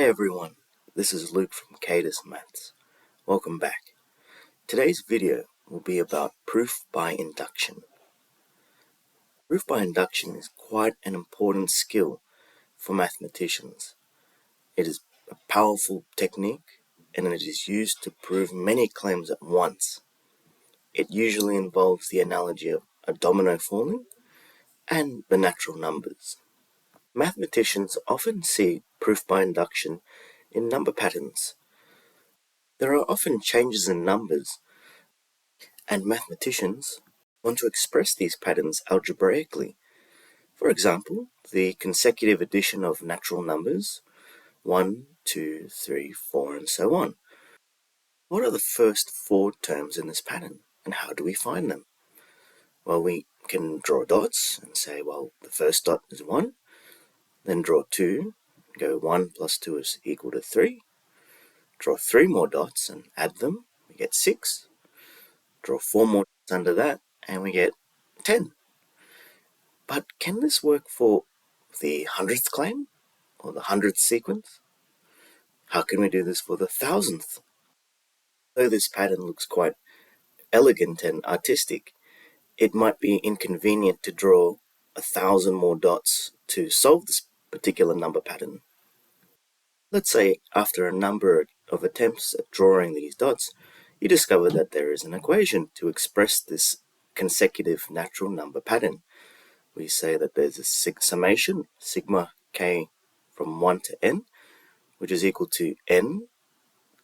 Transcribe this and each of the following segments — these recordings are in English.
Hey everyone, this is Luke from Cadus Maths. Welcome back. Today's video will be about proof by induction. Proof by induction is quite an important skill for mathematicians. It is a powerful technique and it is used to prove many claims at once. It usually involves the analogy of a domino falling and the natural numbers. Mathematicians often see proof by induction in number patterns. There are often changes in numbers, and mathematicians want to express these patterns algebraically. For example, the consecutive addition of natural numbers, 1, 2, 3, 4, and so on. What are the first four terms in this pattern, and how do we find them? Well, we can draw dots and say, well, the first dot is 1, then draw 2, go 1 plus 2 is equal to 3, draw 3 more dots and add them, we get 6, draw 4 more dots under that, and we get 10. But can this work for the 100th claim or the 100th sequence? How can we do this for the 1000th? Though this pattern looks quite elegant and artistic, it might be inconvenient to draw 1,000 more dots to solve this particular number pattern. Let's say after a number of attempts at drawing these dots, you discover that there is an equation to express this consecutive natural number pattern. We say that there's a summation, sigma k from 1 to n, which is equal to n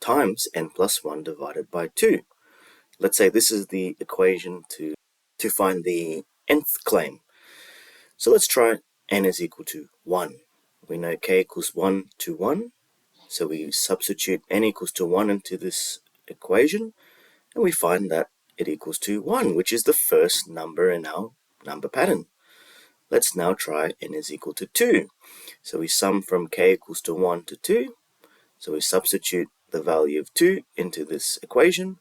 times n plus 1 divided by 2. Let's say this is the equation to find the nth claim. So let's try n is equal to 1. We know k equals 1 to 1, so we substitute n equals to 1 into this equation, and we find that it equals to 1, which is the first number in our number pattern. Let's now try n is equal to 2. So we sum from k equals to 1 to 2. So we substitute the value of 2 into this equation.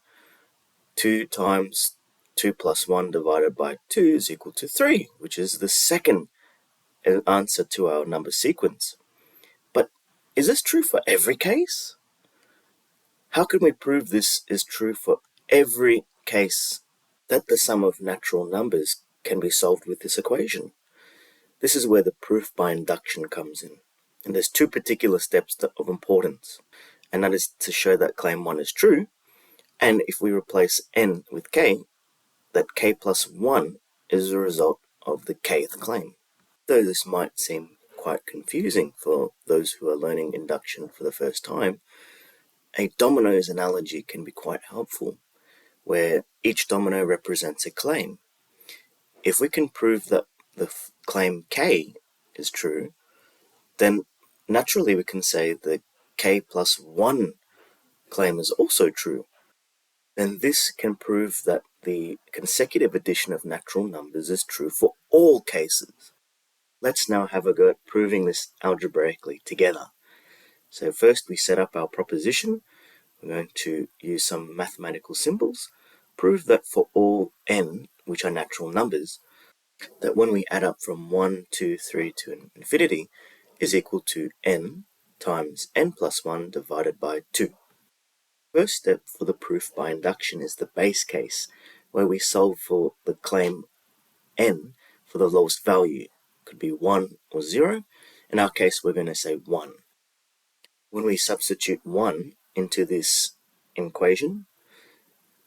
2 times 2 plus 1 divided by 2 is equal to 3, which is the second answer to our number sequence. But is this true for every case? How can we prove this is true for every case that the sum of natural numbers can be solved with this equation? This is where the proof by induction comes in. And there's two particular steps of importance. And that is to show that claim 1 is true. And if we replace n with k, that k plus 1 is the result of the kth claim. Though this might seem quite confusing for those who are learning induction for the first time, a dominoes analogy can be quite helpful, where each domino represents a claim. If we can prove that the claim k is true, then naturally we can say the k plus 1 claim is also true. Then this can prove that the consecutive addition of natural numbers is true for all cases. Let's now have a go at proving this algebraically together. So first we set up our proposition. We're going to use some mathematical symbols, prove that for all n, which are natural numbers, that when we add up from 1, 2, 3 to infinity is equal to n times n plus 1 divided by 2. First step for the proof by induction is the base case, where we solve for the claim n for the lowest value. It could be 1 or 0. In our case, we're going to say 1. When we substitute 1 into this equation,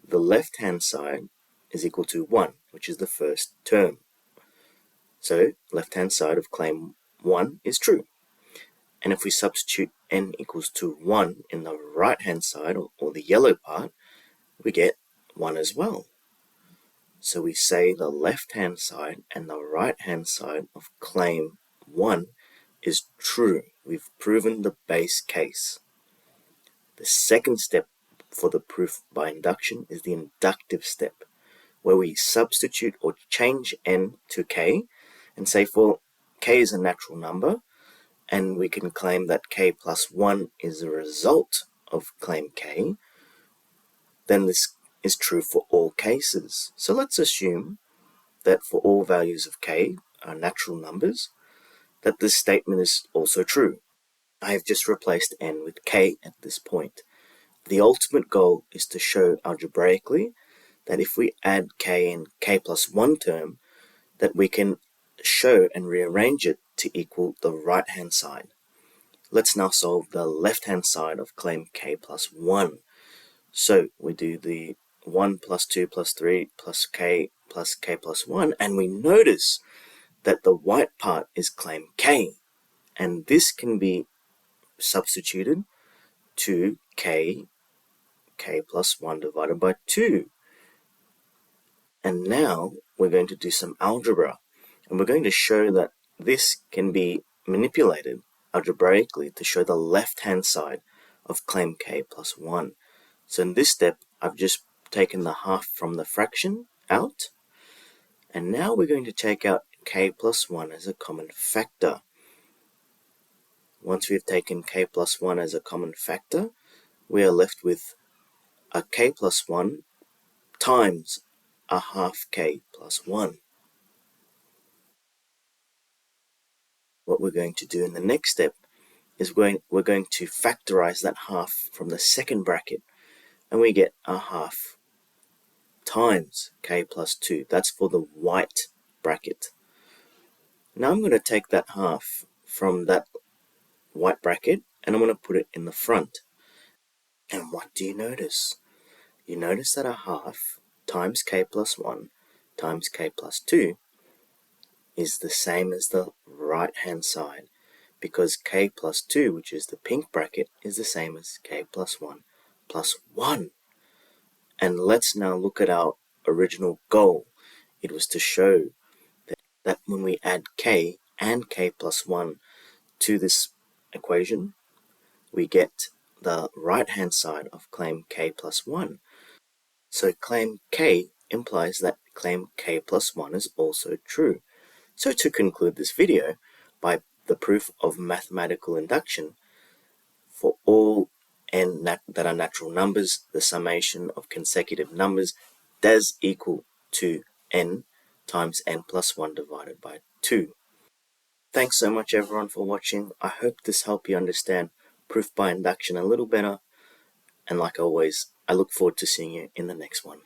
the left-hand side is equal to 1, which is the first term. So left-hand side of claim 1 is true. And if we substitute n equals to 1 in the right-hand side, or the yellow part, we get 1 as well. So we say the left-hand side and the right-hand side of claim 1 is true. We've proven the base case. The second step for the proof by induction is the inductive step, where we substitute or change n to k and say for k is a natural number, and we can claim that k plus 1 is a result of claim k, then this is true for all cases. So let's assume that for all values of k are natural numbers, that this statement is also true. I have just replaced n with k at this point. The ultimate goal is to show algebraically that if we add k in k plus 1 term, that we can show and rearrange it to equal the right-hand side. Let's now solve the left-hand side of claim k plus 1. So we do the 1 plus 2 plus 3 plus k plus 1, and we notice that the white part is claim k, and this can be substituted to k plus 1 divided by 2. And now we're going to do some algebra, and we're going to show that this can be manipulated algebraically to show the left-hand side of claim k plus 1. So in this step, I've just taken the half from the fraction out, and now we're going to take out k plus 1 as a common factor. Once we've taken k plus 1 as a common factor, we are left with a k plus 1 times a half k plus 1. What we're going to do in the next step is we're going to factorize that half from the second bracket, and we get a half times k plus 2. That's for the white bracket. Now I'm going to take that half from that white bracket, and I'm going to put it in the front. And what do you notice? You notice that a half times k plus 1 times k plus 2 is the same as the right-hand side, because k plus 2, which is the pink bracket, is the same as k plus 1 plus 1. And let's now look at our original goal. It was to show that when we add k and k plus 1 to this equation, we get the right-hand side of claim k plus 1. So claim k implies that claim k plus 1 is also true. So to conclude this video, by the proof of mathematical induction, for all n that are natural numbers, the summation of consecutive numbers does equal to n times n plus 1 divided by 2. Thanks so much everyone for watching. I hope this helped you understand proof by induction a little better. And like always, I look forward to seeing you in the next one.